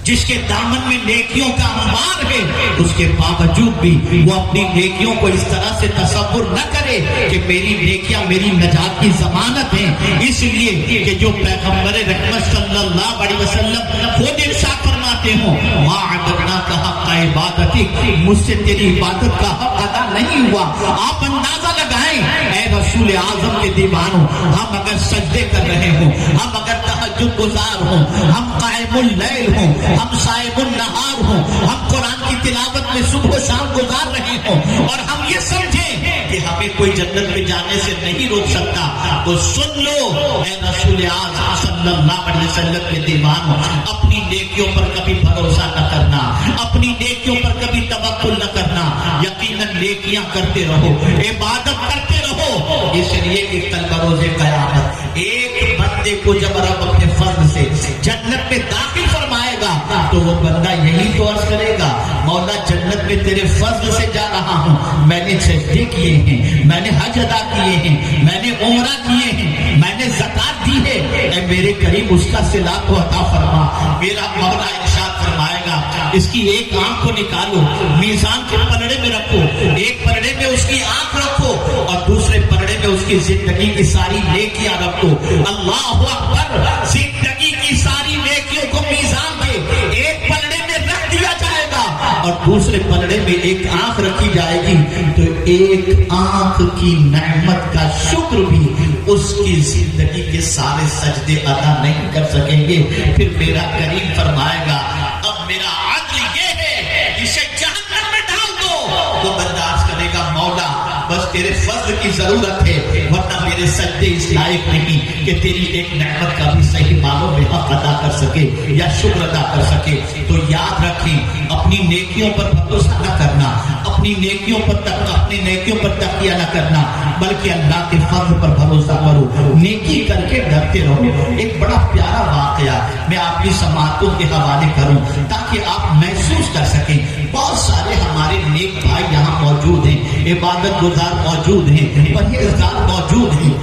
جس کے دامن میں نیکیوں کا انبار ہے، اس کے باوجود بھی وہ اپنی نیکیوں کو اس طرح سے تصور نہ کرے کہ میری نیکیاں میری نجات کی ضمانت ہیں، اس لیے کہ جو پیغمبر رحمت صلی اللہ علیہ وسلم خود ارشاد فرماتے ہوں ما عبدناک حق عبادتک، مجھ سے تیری عبادت کا حق ادا نہیں ہوا۔ آپ اندازہ لگائیں اے رسول اعظم کے دیوانوں، ہم اگر سجدے کر رہے ہوں، ہم اگر تہجد گزار ہوں، ہم قائم اللیل ہوں، ہم صائم النہار ہوں، ہم قرآن کی تلاوت میں صبح و شام گزار رہے ہوں، اور ہم یہ سمجھیں کہ ہمیں کوئی جنت میں جانے سے نہیں روک سکتا، تو سن لو اے رسول اعظم صلی اللہ علیہ وسلم کے دیوانوں، اپنی نیکیوں پر کبھی بھروسہ نہ کرنا، اپنی نیکیوں پر کبھی توکل نہ کرنا، یقیناً نیکیاں کرتے رہو، عبادت کرتے رہو، اس لیے کہ کل بروز قیامت ایک بندے کو جب رب اپنے فضل سے جنت میں داخل فرمائے گا تو وہ بندہ یہی تو عرض کرے گا مولا جنت میں تیرے فضل سے جا رہا ہوں، میں نے سجدے کیے ہیں، میں نے حج ادا کیے ہیں، میں نے عمرہ کیے ہیں، میں نے زکات دی ہے، اے میرے کریم اس کا صلہ کو عطا فرما۔ میرا مولا ارشاد فرمائے گا اس کی ایک آنکھ کو نکالو، میزان کے پلڑے میں رکھو، ایک پلڑے میں اس کی آنکھ رکھو اور دوسرے پلڑے میں اس کی زندگی کی ساری نیکیاں رکھو۔ اللہ اکبر، زندگی کی ساری نیکیوں کو میزان کے ایک پلڑے میں رکھ دیا جائے گا اور دوسرے پلڑے میں ایک آنکھ رکھی جائے گی، تو ایک آنکھ کی نعمت کا شکر بھی اس کی زندگی کے سارے سجدے ادا نہیں کر سکیں گے۔ پھر میرا کریم فرمائے گا اب میرا عدل یہ ہے اسے جہنم میں ڈال دو، وہ بندہ عرض کرے گا مولا بس تیرے فضل کی ضرورت ہے، ورنہ میرے سجدے اس لائق نہیں کہ تیری ایک نعمت کا بھی صحیح معنوں میں حق ادا کر سکے یا شکر ادا کر سکے۔ تو یاد رکھیں اپنی نیکیوں پر بھروسہ نہ کرنا، اپنی نیکیوں پر تکیہ نہ کرنا، بلکہ اللہ کے فضل پر بھروسہ کرو، نیکی کر کے ڈرتے رہو۔ ایک بڑا پیارا واقعہ میں آپ کی سماعتوں کے حوالے کروں تاکہ آپ محسوس کر سکیں۔ بہت سارے ہمارے نیک بھائی یہاں موجود ہیں، عبادت گزار موجود ہیں، پرہیزگار موجود ہیں،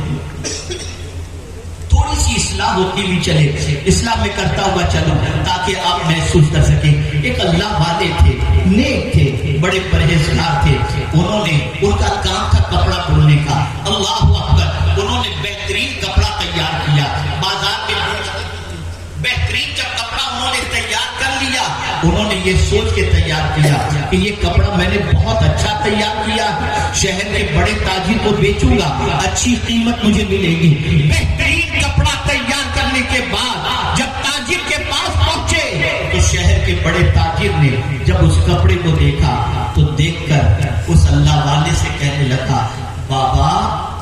تھوڑی سی اصلاح ہوتی بھی چلے، اصلاح میں کرتا ہوا چلو تاکہ آپ محسوس کر سکیں۔ ایک اللہ والے تھے، نیک تھے، بڑے پرہیزگار تھے، ان کا کام تھا کپڑا دھونے کا۔ اللہ اکبر، انہوں نے بہترین کپڑا تیار کیا، بازار میں بہترین جب کپڑا انہوں نے تیار کر لیا، انہوں نے یہ سوچ کے تیار کیا کہ یہ کپڑا میں نے بہت اچھا تیار کیا، شہر کے بڑے تاجر کو بیچوں گا، اچھی قیمت مجھے ملے گی۔ بہترین کپڑا تیار کرنے کے بعد جب تاجر کے پاس پہنچے تو شہر کے بڑے تاجر نے جب اس کپڑے کو دیکھا تو دیکھ کر اس اللہ والے سے کہنے لگا بابا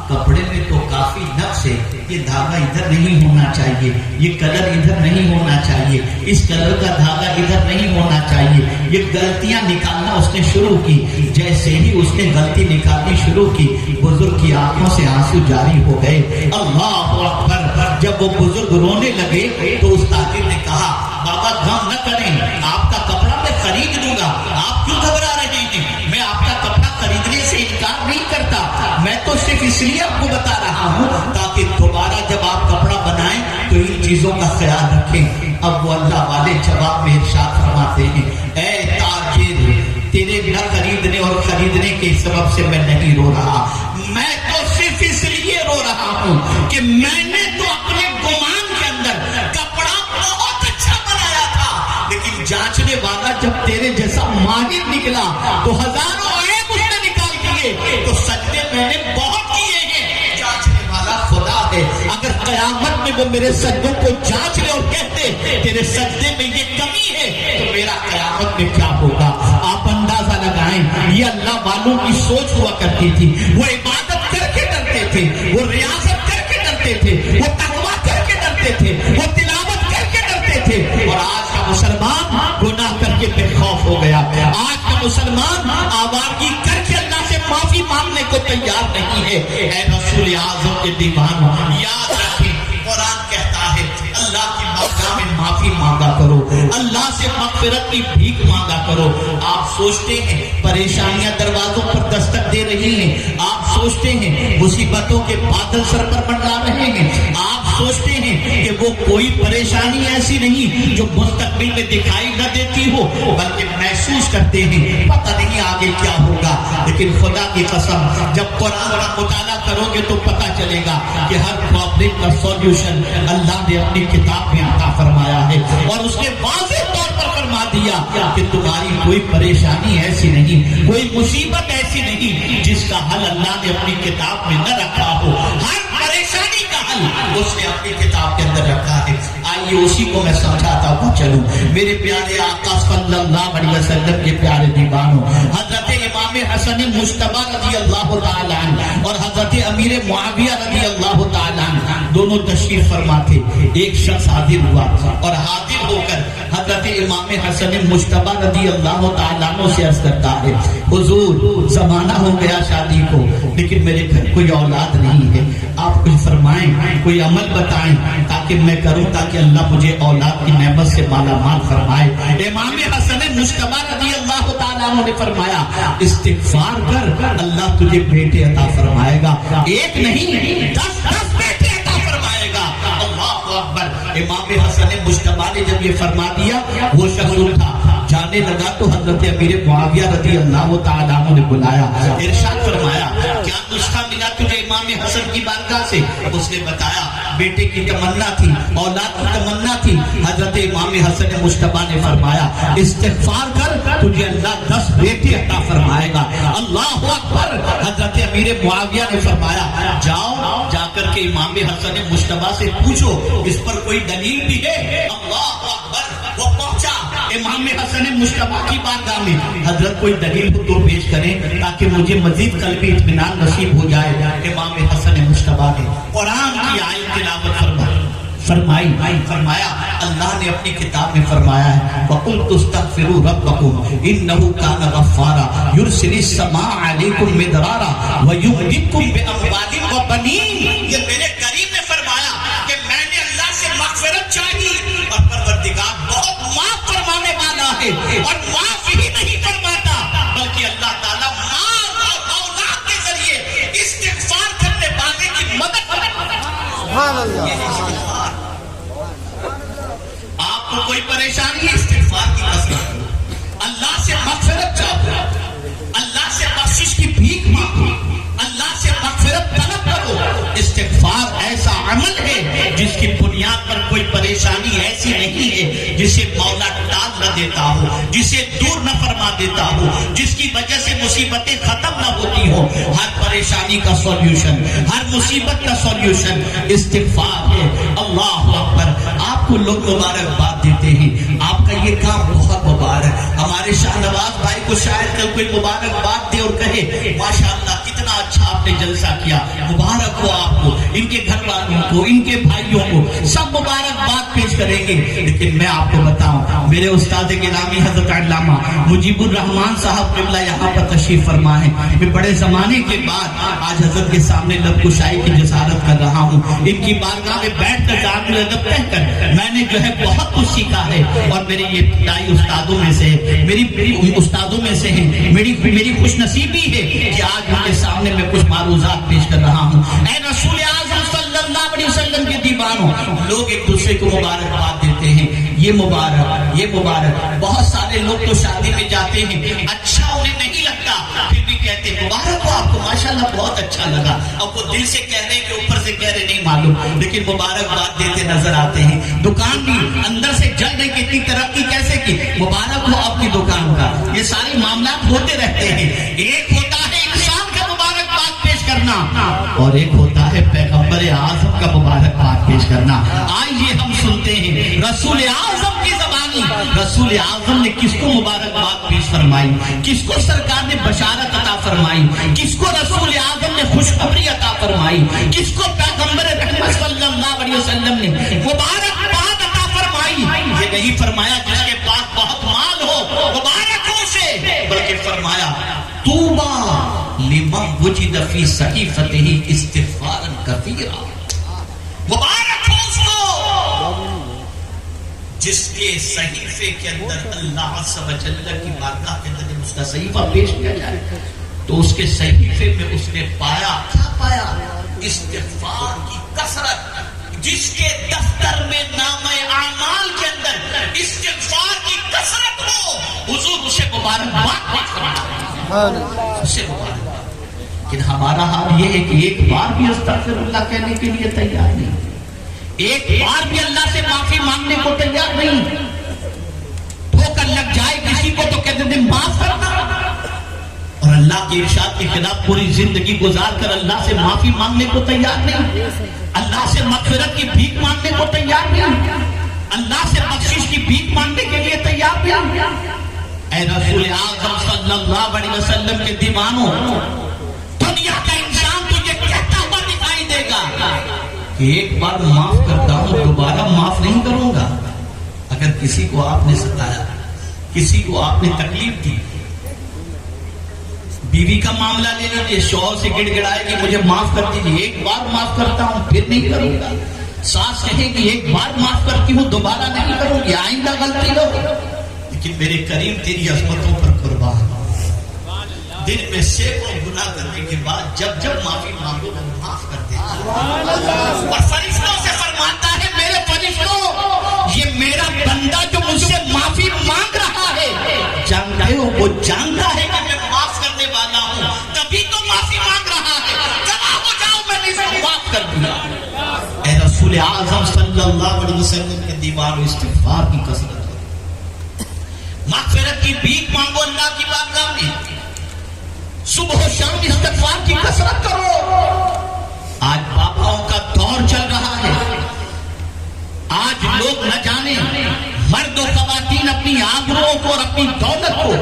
کپڑے میں تو کافی نقص ہے، یہ دھاگا ادھر نہیں ہونا چاہیے، یہ کلر ادھر نہیں ہونا چاہیے، اس کلر کا دھاگا ادھر نہیں ہونا چاہیے۔ یہ غلطیاں نکالنا اس نے شروع کی۔ جیسے ہی اس نے غلطی نکالنی شروع کی بزرگ کی آنکھوں سے آنسو جاری ہو گئے۔ اللہ اکبر، جب وہ بزرگ رونے لگے تو اس تاجر نے کہا بابا غم نہ کریں، آپ کا کپڑا میں خرید لوں گا، آپ کیوں گھبرا رہے ہیں؟ میں آپ کا کپڑا خریدنے سے انکار نہیں کرتا، میں تو صرف اس لیے آپ کو بتا رہا ہوں تاکہ دوبارہ جب آپ کپڑا بنائیں تو ان چیزوں کا خیال رکھیں۔ اب وہ اللہ والے جواب میں ارشاد فرماتے ہیں اے تاجر، تیرے نہ خریدنے اور خریدنے کے سبب سے میں نہیں رو رہا، میں تو صرف اس لیے رو رہا ہوں کہ میں نے تو اپنے گمان کے اندر کپڑا بہت اچھا بنایا تھا، لیکن جانچنے والا جب تیرے جیسا ماہر نکلا تو ہزاروں عیب اس نے نکال دیے۔ تو سجدے میں نے بہت کیے ہیں، جانچنے والا خدا ہے، اگر قیامت میں وہ میرے سجدوں کو جانچ لے اور کہتے تیرے سجدے میں یہ کمی ہے تو میرا قیامت میں کیا ہوگا؟ آپ اندازہ لگائیں، یہ اللہ والوں کی سوچ ہوا کرتی تھی۔ وہ عبادت کر کے ڈرتے تھے، وہ ریاضت کر کے ڈرتے تھے، وہ تقویٰ کر کے ڈرتے تھے، وہ تلاوت کر کے ڈرتے تھے۔ اور آج کا مسلمان گناہ کر کے بے خوف ہو گیا، آج کا مسلمان آوارگی کر کے اللہ سے معافی مانگنے کو تیار نہیں ہے۔ اے رسول اعظم کے دیوانوں، یاد رکھیں قرآن کہتا ہے اللہ کی بارگاہ میں معافی مانگا کرو، اللہ سے مغفرت کی بھیک مانگا کرو۔ آپ سوچتے ہیں پریشانیاں دروازوں پر دستک دے رہی ہیں، آپ سوچتے ہیں مصیبتوں کے بادل سر پر منڈلا رہے ہیں، آپ سوچتے ہیں کہ وہ کوئی پریشانی ایسی نہیں جو مستقبل میں دکھائی نہ دیتی ہو، بلکہ محسوس کرتے ہیں پتہ نہیں آگے کیا ہوگا، لیکن خدا کی قسم جب قرآن کا مطالعہ کرو گے تو پتہ چلے گا کہ ہر پرابلم کا سولوشن اللہ نے اپنی کتاب میں عطا فرمایا ہے، اور اس نے واضح طور پر فرما دیا کہ تمہاری کوئی پریشانی ایسی نہیں، کوئی مصیبت ایسی نہیں جس کا حل اللہ نے اپنی کتاب میں نہ رکھا ہو۔ ہر پریشانی کا حل اس نے اپنی کتاب کے اندر رکھا ہے۔ آئیے اسی کو میں سمجھاتا ہوں چلوں۔ میرے پیارے آقا صلی اللہ علیہ وسلم کے پیارے دیوانوں، حضرت امام حسن مجتبی رضی اللہ تعالیٰ عنہ اور حضرت امیر معاویہ رضی اللہ تعالیٰ عنہ دونوں تشریف فرما تھے۔ ایک شخص حاضر ہوا اور حاضر ہو کر حضرت امام حسن مجتبی رضی اللہ تعالیٰ عنہ سے عرض کرتا ہے، حضور زمانہ ہو گیا شادی کو، لیکن میرے گھر کوئی اولاد نہیں ہے، آپ کچھ فرمائیں، کوئی عمل بتائیں تاکہ میں کروں، تاکہ اللہ مجھے اولاد کی نعمت سے مالا مال فرمائے۔ امام حسن مجتبی رضی اللہ تعالیٰ عنہ نے فرمایا، استغفار کر، اللہ تجھے بیٹے عطا فرمائے گا، ایک نہیں 10 بیٹے عطا فرمائے گا۔ اللہ اکبر۔ امام حسن مجتبی نے جب یہ فرما دیا، وہ شخص اٹھا جانے لگا تو حضرت امیر معاویہ رضی اللہ تعالیٰ عنہ نے بلایا، ارشاد فرمایا، کیا نسخہ ملا تجھے امام حسن کی بارگاہ سے؟ اس نے بتایا بیٹے کی تمنا تھی، اولاد کی تمنا تھی۔ حضرت امام حسن مجتبی نے فرمایا، استغفار کر، تجھے اللہ 10 بیٹے عطا فرمائے گا۔ اللہ اکبر۔ حضرت امیر معاویہ نے فرمایا، جاؤ جا کر کے امام حسن مجتبی سے پوچھو اس پر کوئی دلیل بھی ہے۔ اللہ اکبر۔ وہ پہنچا امام حسن مجتبی کی بارگاہ میں، حضرت کوئی دلیل ہو تو پیش کریں تاکہ مجھے مزید قلبی اطمینان نصیب ہو جائے۔ امام حسن مجتبی نے قرآن کی آیت تلاوت فرمایا اللہ نے اپنی کتاب میں فرمایا ہے، وَقُلْتُ اسْتَغْفِرُوا رَبَّكُمْ إِنَّهُ كَانَ غَفَّارًا يُرْسِلِ السَّمَاءَ عَلَيْكُمْ مِدْرَارًا وَيُمْدِدْكُمْ بِأَمْوَالٍ وَبَنِينَ۔ یہ میرے کریم نے فرمایا کہ میں نے اللہ سے مغفرت چاہی اور پروردگار بہت معاف فرمانے والا ہے، اور معاف ہی نہیں فرماتا بلکہ اللہ تعالیٰ مال اور اولاد کے ذریعے استغفار کرنے والے کی مدد کرتا ہے۔ سبحان اللہ۔ آپ کو کوئی پریشانی ہے، استغفار کی کثرت کرو، اللہ سے مغفرت چاہو، اللہ سے بخشش کی بھیک مانگو، اللہ سے مغفرت طلب کرو۔ استغفار ایسا عمل ہے جس کی بنیاد پر کوئی پریشانی ایسی نہیں ہے جسے مولا ٹال نہ دیتا ہو، جسے دور نہ فرما دیتا ہو، جس کی وجہ سے مصیبتیں ختم نہ ہوتی ہو۔ ہر پریشانی کا سولوشن، ہر مصیبت کا سولوشن استغفار ہے۔ اللہ اکبر۔ آپ کو لوگ مبارکباد دیتے ہیں، آپ کا یہ کام بہت مبارک۔ ہمارے شاہ نواز بھائی کو شاید کل کوئی مبارکباد دے اور کہے ماشاءاللہ کتنا اچھا آپ نے جلسہ کیا، مبارک ہو آپ کو، ان کے گھر والوں کو، ان کے بھائیوں کو، سب مبارکباد پیش کریں گے۔ لیکن میں آپ کو بتاؤں، میرے استاد گرامی حضرت علامہ مجیب الرحمان صاحب قبلہ یہاں پر تشریف فرما ہے۔ میں بڑے زمانے کے بعد آج حضرت کے سامنے لب کشائی کی جسارت کر رہا ہوں۔ ان کی بارگاہ میں بیٹھ کر دارُ الادب کہہ کر میں نے جو ہے بہت کچھ سیکھا ہے، اور میرے یہ ابتدائی استادوں میں سے میری استادوں میں سے ہیں۔ میری خوش نصیبی ہے کہ آج ان کے سامنے میں کچھ معروضات پیش کر رہا ہوں۔ اے رسول اعظم صلی اللہ علیہ وسلم کے دیوانوں، لوگ ایک دوسرے کو مبارکباد دیتے ہیں، یہ مبارک، یہ مبارک۔ بہت سارے لوگ تو شادی میں جاتے ہیں، اچھا انہیں نہیں لگتا، پھر بھی کہتے ہیں مبارک ہو آپ کو، ماشاءاللہ بہت اچھا لگا۔ اب وہ دل سے کہہ رہے کہ اوپر سے کہہ رہے نہیں معلوم، لیکن مبارکباد دیتے نظر آتے ہیں۔ دکان بھی اندر سے جل رہی کہ اتنی ترقی کیسے کی، مبارک ہو آپ کی دکان کا۔ یہ سارے معاملات ہوتے رہتے ہیں۔ ایک ہوتا ہے انسان کا مبارکباد پیش کرنا، اور ایک ہوتا ہے پیغمبر اعظم کا مبارکباد پیش کرنا۔ آئیے ہم سنتے ہیں رسول اعظم کی زبانی، رسول اعظم نے کس کو مبارکباد پیش فرمائی، کس کو سرکار نے بشارت عطا فرمائی، کس کو رسول اعظم نے خوشخبری عطا فرمائی، کس کو پیغمبر رحمت صلی اللہ علیہ وسلم نے مبارکباد عطا فرمائی۔ یہ نہیں فرمایا جس کے پاس بہت مال ہو مبارک ہو اسے، بلکہ فرمایا طوبی لمن وجد فی صحیفته استغفارا کثیرا، مبارک ہو اس کو جس کے صحیفے کے اندر اللہ عز و جل کی بارگاہ کے اندر اس کا صحیفہ پیش کیا جائے تو اس کے صحیفے میں اس نے پایا، کیا پایا؟ استغفار کی کثرت۔ جس کے دفتر میں نام اعمال کے اندر استغفار کی کثرت ہو، حضور اسے مبارکباد اسے مبارکباد۔ لیکن ہمارا حال یہ ہے کہ ایک بار بھی استغفر اللہ کہنے کے لیے تیار نہیں، ایک بار بھی اللہ سے معافی مانگنے کو تیار نہیں۔ ٹھوکر لگ جائے کسی کو تو کہتے ہیں معاف کرنا، اور اللہ کے ارشاد کے خلاف پوری زندگی گزار کر اللہ سے معافی مانگنے کو تیار نہیں، اللہ سے مغفرت کی بھیک مانگنے کو تیار نہیں، اللہ سے بخشش کی بھیک مانگنے کے لیے تیار نہیں۔ اے رسول اعظم صلی اللہ علیہ وسلم کے دیوانوں، دنیا کا انسان تجھے کہتا ہوا دکھائی دے گا کہ ایک بار معاف کرتا ہوں، دوبارہ معاف نہیں کروں گا۔ اگر کسی کو آپ نے ستایا، کسی کو آپ نے تکلیف دی، بیوی کا معاملہ لے لیجیے، شوہر سے گڑ گڑائے کہ مجھے معاف کر دیجیے، ایک بار معاف کرتا ہوں پھر نہیں کروں گا۔ ساس کہے کہ ایک بار معاف کرتی ہوں دوبارہ نہیں کروں گی، آئندہ غلطی نہ ہو۔ لیکن میرے کریم تیری عظمتوں پر قربان، دن میں سینکڑوں گناہ کرنے کے بعد جب جب معافی مانگو وہ معاف کر دیتا، اور فرشتوں سے فرماتا ہے میرے فرشتوں، یہ میرا بندہ جو مجھ سے معافی مانگ رہا ہے، جانتے ہو وہ جانتا ہے کہ میں معاف کرنے والا ہوں، تبھی تو معافی مانگ رہا ہے، گواہ ہو جاؤ میں نے اسے معاف کر دیا۔ اے رسول اعظم صلی اللہ علیہ وسلم کے دیوان استغفار کی کثرت، مغفرت کی بھیک مانگو اللہ کی بارگاہ میں، صبح و شام استغفار کی کثرت کرو۔ آج باباؤں کا دور چل رہا ہے، آج لوگ نہ جانے مرد و خواتین اپنی آبروؤں کو اور اپنی دولت کو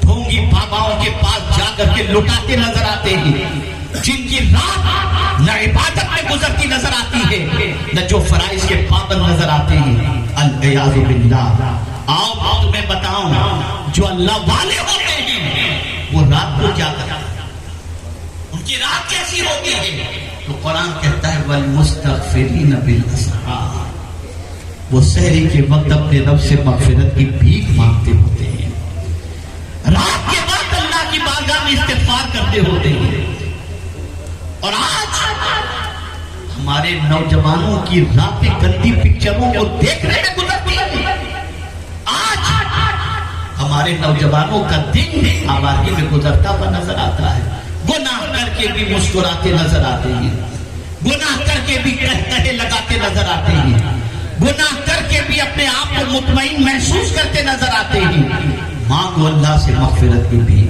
ڈھونگی باباؤں کے پاس جا کر کے لٹاتے نظر آتے ہیں، جن کی رات نہ عبادت میں گزرتی نظر آتی ہے، نہ جو فرائض کے پابند نظر آتے ہیں۔ العیاذ باللہ۔ آؤ تمہیں بتاؤں، جو اللہ والے ہوتے ہیں وہ رات کو کیا کرتے ہیں، ان کی رات کیسی ہوتی ہے؟ تو قرآن کہتا ہے والمستغفرین بالاسحار، وہ سحری کے وقت اپنے رب سے مغفرت کی بھیک مانگتے ہوتے ہیں، رات کے وقت اللہ کی بارگاہ میں استغفار کرتے ہوتے ہیں۔ اور آج ہمارے نوجوانوں کی راتیں گندی پکچروں کو دیکھنے میں گزرتی ہیں، آج ہمارے نوجوانوں کا دن آبادی میں گزرتا ہوا نظر آتا ہے، گناہ کر کے بھی مسکراتے نظر آتے ہیں، گناہ کر کے بھی کہے لگاتے نظر آتے ہیں، گناہ کر کے بھی اپنے آپ کو مطمئن محسوس کرتے نظر آتے ہیں۔ مانگو اللہ سے مغفرت کی بھی،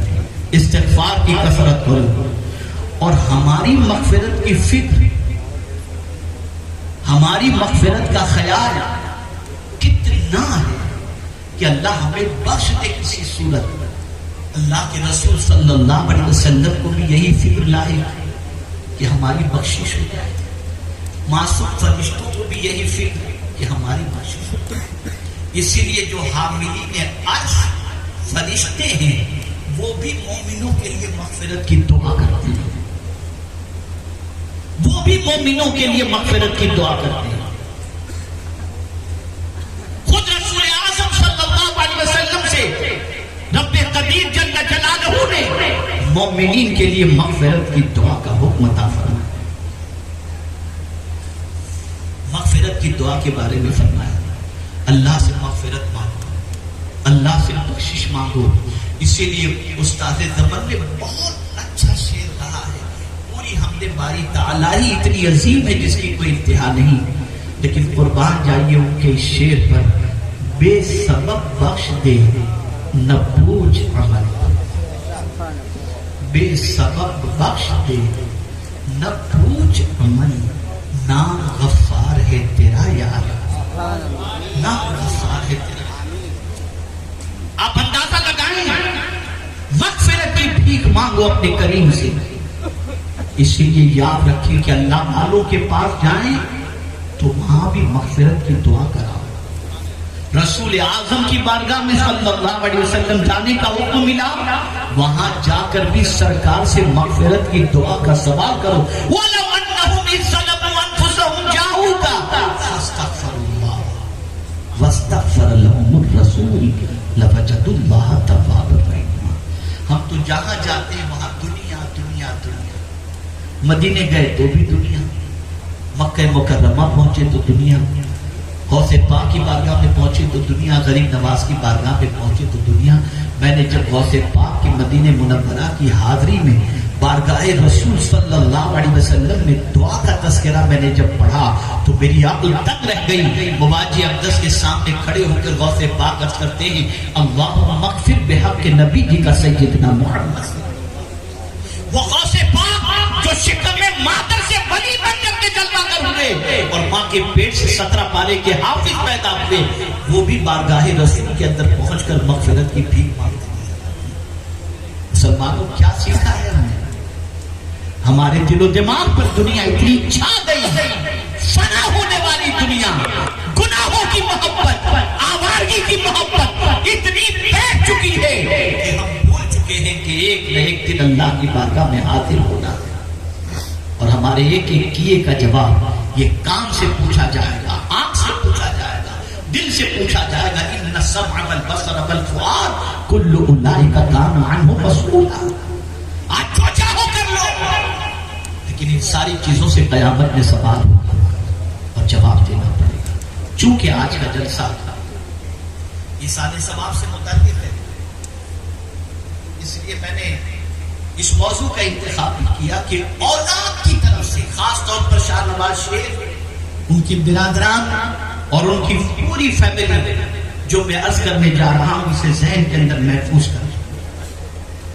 استغفار کی کثرت کرو، اور ہماری مغفرت کی فکر، ہماری مغفرت کا خیال کتنا ہے کہ اللہ ہمیں بخش دے کسی صورت۔ اللہ کے رسول صلی اللہ علیہ وسلم کو بھی یہی فکر لائے کہ ہماری بخشش ہو جائے، معصوم فرشتوں کو بھی یہی فکر کہ ہماری بخشش ہو جائے۔ اسی لیے جو حاملین عرش فرشتے ہیں وہ بھی مومنوں کے لیے مغفرت کی دعا کرتے ہیں، وہ بھی مومنوں کے لیے مغفرت کی دعا کرتے ہیں۔ خود رسول اعظم صلی اللہ علیہ وسلم سے رب قدیر جل جلالہ نے مومنین کے لیے مغفرت کی دعا کا حکم عطا فرمایا، مغفرت کی دعا کے بارے میں فرمایا اللہ سے مغفرت مانگو، اللہ سے بخشش مانگو۔ اسی لیے استاد زمن نے بہت اچھا شعر کہا ہے، پوری حمد باری تعالیٰ ہی اتنی عظیم ہے جس کی کوئی انتہا نہیں، لیکن قربان جائیے ان کے شعر پر، بے سبب بخش دے نہ پوچھ عمل، بے سبب بخش دے نہ پوچھ عمل، نام غفار ہے تیرا یار، نام غفار ہے تیرا۔ آپ اندازہ لگائیں، مغفرت کی بھیک مانگو اپنے کریم سے۔ اسی لیے یاد رکھیں کہ اللہ والوں کے پاس جائیں تو وہاں بھی مغفرت کی دعا کراؤ۔ رسول اعظم کی بارگاہ میں صلی اللہ علیہ وسلم جانے کا حکم ملا، وہاں جا کر بھی سرکار سے مغفرت کی دعا کا سوال کرو۔ وَلَوْ أَنَّهُمْ إِذْ ظَلَمُوا أَنفُسَهُمْ جَاءُوكَ فَاسْتَغْفَرُوا اللَّهَ وَاسْتَغْفَرَ لَهُمُ الرَّسُولُ لَوَجَدُوا اللَّهَ تَوَّابًا رَحِيمًا۔ ہم تو جہاں جاتے ہیں وہاں دنیا دنیا دنیا، مدینے گئے تو بھی دنیا، مکہ مکرمہ پہنچے تو دنیا، غوث پاک کی بارگاہ میں پہنچے تو دنیا، غریب نواز کی بارگاہ میں پہنچے تو دنیا۔ میں نے جب غوث پاک کے مدینہ منورہ کی حاضری میں بارگاہ رسول صلی اللہ علیہ وسلم میں دعا کا تذکرہ میں نے جب پڑھا تو میری عقل تک رہ گئی۔ مواجہ اقدس کے سامنے کھڑے ہو کر غوث پاک عرض کرتے ہیں اللہم اغفر بحق نبی جی کا سیدنا محمد۔ وہ غوث پاک جو شکم میں مادر سے ولی بن کر کے جلوہ گر ہوئے اور ماں کے پیٹ سے 17 پارے کے حافظ پیدا ہوئے، وہ بھی بارگاہ رسول کے اندر پہنچ کر مغفرت کی بھیک مانگتے ہیں۔ مسلمانوں کیا سیکھا ہے ہم نے؟ ہمارے دل و دماغ پر دنیا اتنی چھا گئی ہے، فنا ہونے والی دنیا، گناہوں کی محبت، آوارگی کی محبت اتنی بیٹھ چکی ہے کہ ہم بھول چکے ہیں کہ ایک نہ ایک دن اللہ کی بارگاہ میں حاضر ہونا ہے، اور ہمارے ایک ایک کیے کا جواب یہ کان سے پوچھا جائے گا، آنکھ سے پوچھا جائے گا، دل سے پوچھا جائے گا۔ ان السمع والبصر والفؤاد کل اولئک کان عنہ مسئولا۔ آج جو چاہو کر لو، لیکن ان ساری چیزوں سے قیامت میں سوال ہوگا اور جواب دینا پڑے گا۔ چونکہ آج کا جلسہ یہ سارے ثواب سے متعلق ہے، اس لیے میں نے اس موضوع کا انتخاب کیا کہ اولاد کی طرف سے، خاص طور پر شاہ نواز شریف، ان کی برادران اور ان کی پوری فیملی جو میں عرض کرنے جا رہا ہوں، اسے ذہن کے اندر محفوظ کرنا